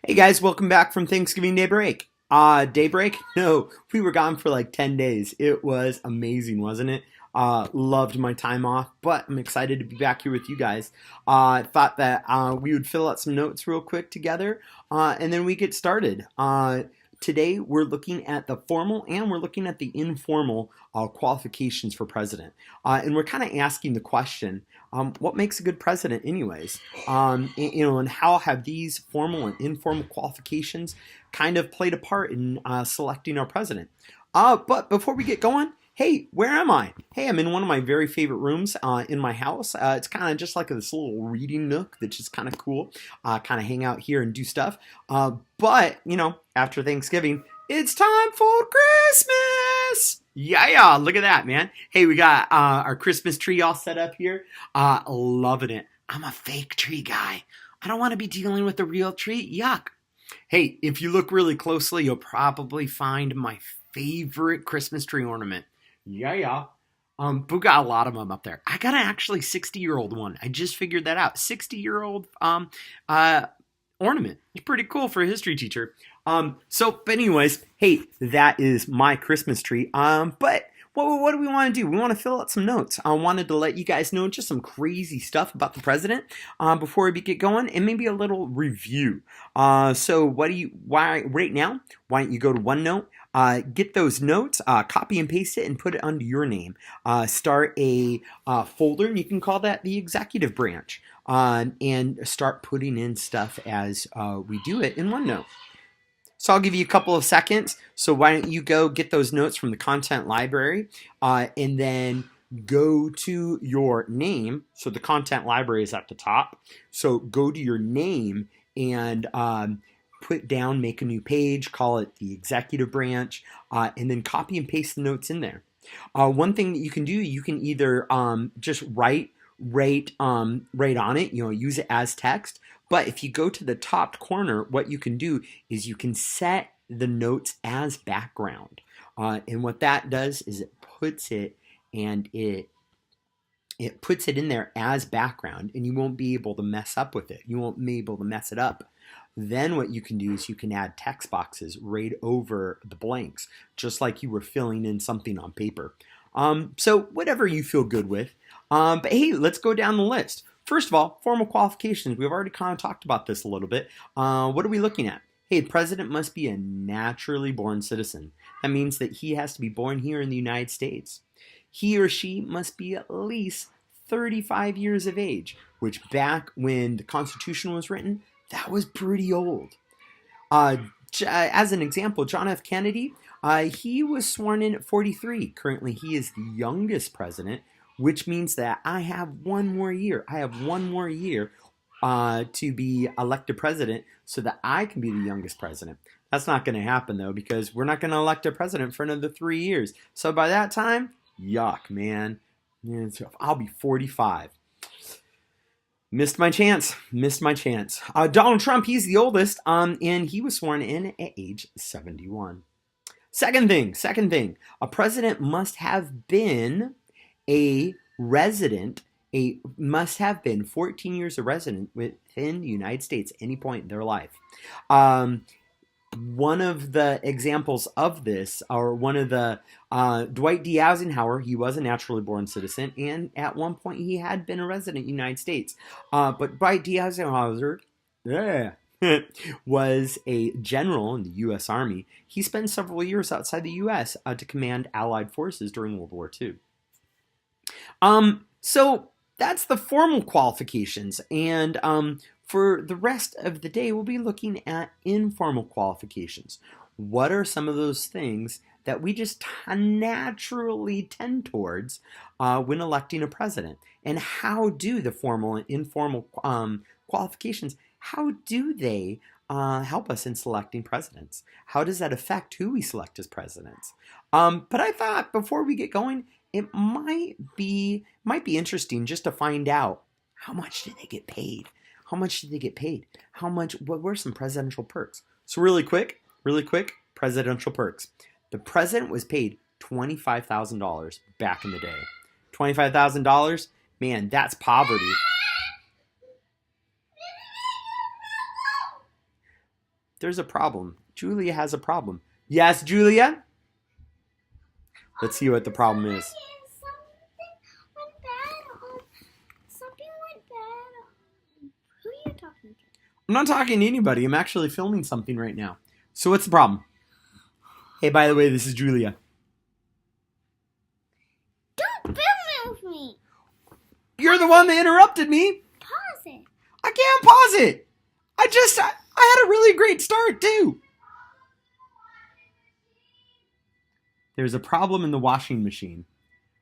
Hey guys, welcome back from Thanksgiving Day break. Day break? No, we were gone for like 10 days. It was amazing, wasn't it? Loved my time off, but I'm excited to be back here with you guys. Thought that we would fill out some notes real quick together, and then we get started. Today we're looking at the formal and we're looking at the informal qualifications for president. And we're kind of asking the question, what makes a good president anyways? And how have these formal and informal qualifications kind of played a part in selecting our president? But before we get going, hey, where am I? Hey, I'm in one of my very favorite rooms in my house. It's kind of just like this little reading nook that's just kind of cool. Kind of hang out here and do stuff. But after Thanksgiving, it's time for Christmas. Yeah, look at that, man. Hey, we got our Christmas tree all set up here. Loving it. I'm a fake tree guy. I don't want to be dealing with the real tree. Yuck. Hey, if you look really closely, you'll probably find my favorite Christmas tree ornament. Yeah. We got a lot of them up there. I got an actually 60-year-old one. I just figured that out. 60-year-old ornament. It's pretty cool for a history teacher. But anyways, hey, that is my Christmas tree. But what do we want to do? We want to fill out some notes. I wanted to let you guys know just some crazy stuff about the president before we get going, and maybe a little review. Right now, why don't you go to OneNote, get those notes, copy and paste it, and put it under your name. Start a folder, and you can call that the executive branch, and start putting in stuff as we do it in OneNote. So I'll give you a couple of seconds. So why don't you go get those notes from the content library and then go to your name. So the content library is at the top. So go to your name and put down, make a new page, call it the executive branch, and then copy and paste the notes in there. One thing that you can do, you can either just write on it, use it as text. But if you go to the top corner, what you can do is you can set the notes as background. And what that does is it puts it in there as background, and you won't be able to mess up with it. You won't be able to mess it up. Then what you can do is you can add text boxes right over the blanks, just like you were filling in something on paper. So whatever you feel good with. But hey, let's go down the list. First of all, formal qualifications. We've already kind of talked about this a little bit. What are we looking at? Hey, the president must be a naturally born citizen. That means that he has to be born here in the United States. He or she must be at least 35 years of age, which back when the Constitution was written, that was pretty old. As an example, John F. Kennedy, he was sworn in at 43. Currently, he is the youngest president, which means that I have one more year. I have one more year to be elected president so that I can be the youngest president. That's not going to happen, though, because we're not going to elect a president for another 3 years. So by that time, yuck, man. I'll be 45. Missed my chance. Donald Trump, he's the oldest, and he was sworn in at age 71. Second thing. A president must have been must have been 14 years a resident within the United States at any point in their life. One of the examples of this, or one of the, Dwight D. Eisenhower, he was a naturally born citizen, and at one point he had been a resident in the United States. But Dwight D. Eisenhower was a general in the U.S. Army. He spent several years outside the U.S. To command Allied forces during World War II. So that's the formal qualifications, and for the rest of the day, we'll be looking at informal qualifications. What are some of those things that we just naturally tend towards when electing a president? And how do the formal and informal qualifications, how do they help us in selecting presidents? How does that affect who we select as presidents? But I thought before we get going, it might be interesting just to find out how much did they get paid? What were some presidential perks? So really quick, presidential perks. The president was paid $25,000 back in the day. $25,000, man, that's poverty. There's a problem. Julia has a problem. Yes, Julia? Let's see what the problem is. Something went bad. Who are you talking to? I'm not talking to anybody. I'm actually filming something right now. So what's the problem? Hey, by the way, this is Julia. Don't film it with me. You're the one that interrupted me. Pause it. I can't pause it. I had a really great start, too. There's a problem in the washing machine.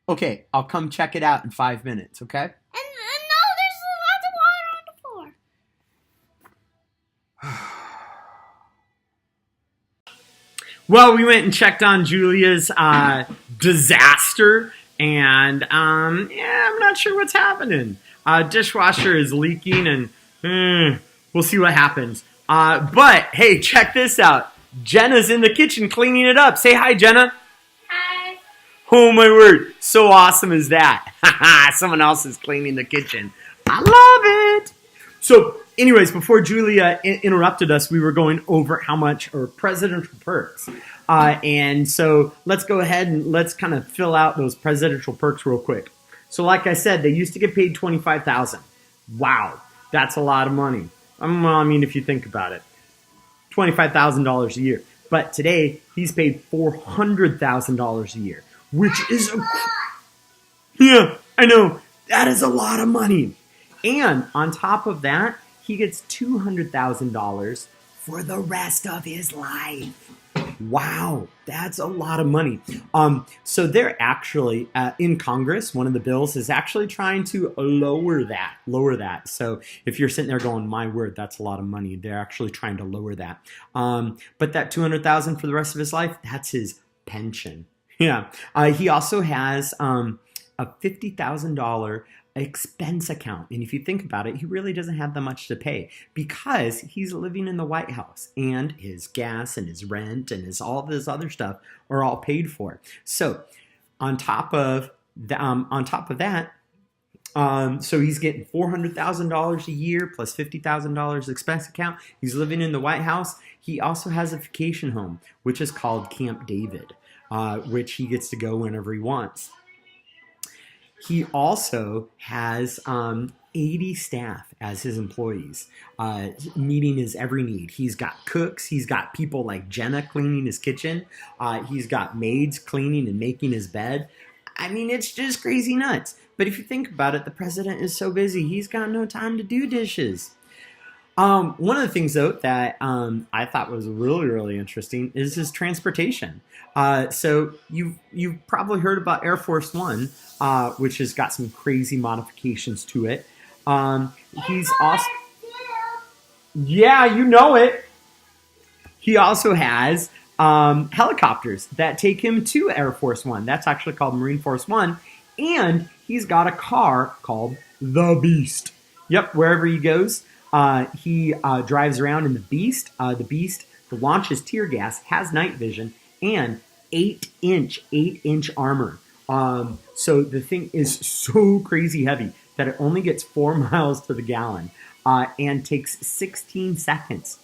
Okay, I'll come check it out in 5 minutes, okay? And no, there's lots of water on the floor. Well, we went and checked on Julia's disaster, and I'm not sure what's happening. Dishwasher is leaking, and we'll see what happens. But, hey, check this out. Jenna's in the kitchen cleaning it up. Say hi, Jenna. Hi. Oh, my word. So awesome is that. Someone else is cleaning the kitchen. I love it. So, anyways, before Julia interrupted us, we were going over how much are presidential perks. And so let's go ahead and let's kind of fill out those presidential perks real quick. So like I said, they used to get paid $25,000. Wow, that's a lot of money. I mean, if you think about it, $25,000 a year. But today, he's paid $400,000 a year, which is yeah, I know. That is a lot of money. And on top of that, he gets $200,000 for the rest of his life. Wow, that's a lot of money. So they're actually in Congress. One of the bills is actually trying to lower that. So if you're sitting there going, "My word, that's a lot of money," they're actually trying to lower that. But that $200,000 for the rest of his life, that's his pension. Yeah. He also has a $50,000 expense account. And if you think about it, he really doesn't have that much to pay because he's living in the White House and his gas and his rent and all this other stuff are all paid for. So on top of that, so he's getting $400,000 a year plus $50,000 expense account. He's living in the White House. He also has a vacation home, which is called Camp David, which he gets to go whenever he wants. He also has 80 staff as his employees, meeting his every need. He's got cooks. He's got people like Jenna cleaning his kitchen. He's got maids cleaning and making his bed. I mean, it's just crazy nuts. But if you think about it, the president is so busy. He's got no time to do dishes. One of the things, though, that I thought was really, really interesting is his transportation. So you've probably heard about Air Force One, which has got some crazy modifications to it. He's also, yeah, you know it. He also has helicopters that take him to Air Force One. That's actually called Marine Force One. And he's got a car called the Beast. Yep, wherever he goes, he drives around in the Beast. The Beast launches tear gas, has night vision, and 8-inch armor. So the thing is so crazy heavy that it only gets 4 miles to the gallon and takes 16 seconds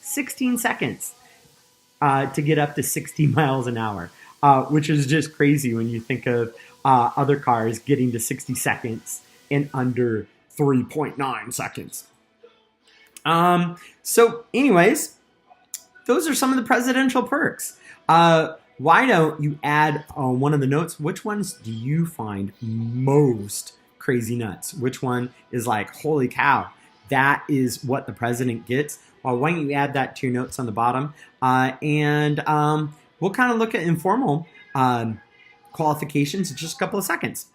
to get up to 60 miles an hour, which is just crazy when you think of other cars getting to 60 seconds in under 3.9 seconds. So anyways, those are some of the presidential perks. Why don't you add one of the notes? Which ones do you find most crazy nuts? Which one is like, holy cow, that is what the president gets? Well, why don't you add that to your notes on the bottom? And we'll kind of look at informal qualifications in just a couple of seconds.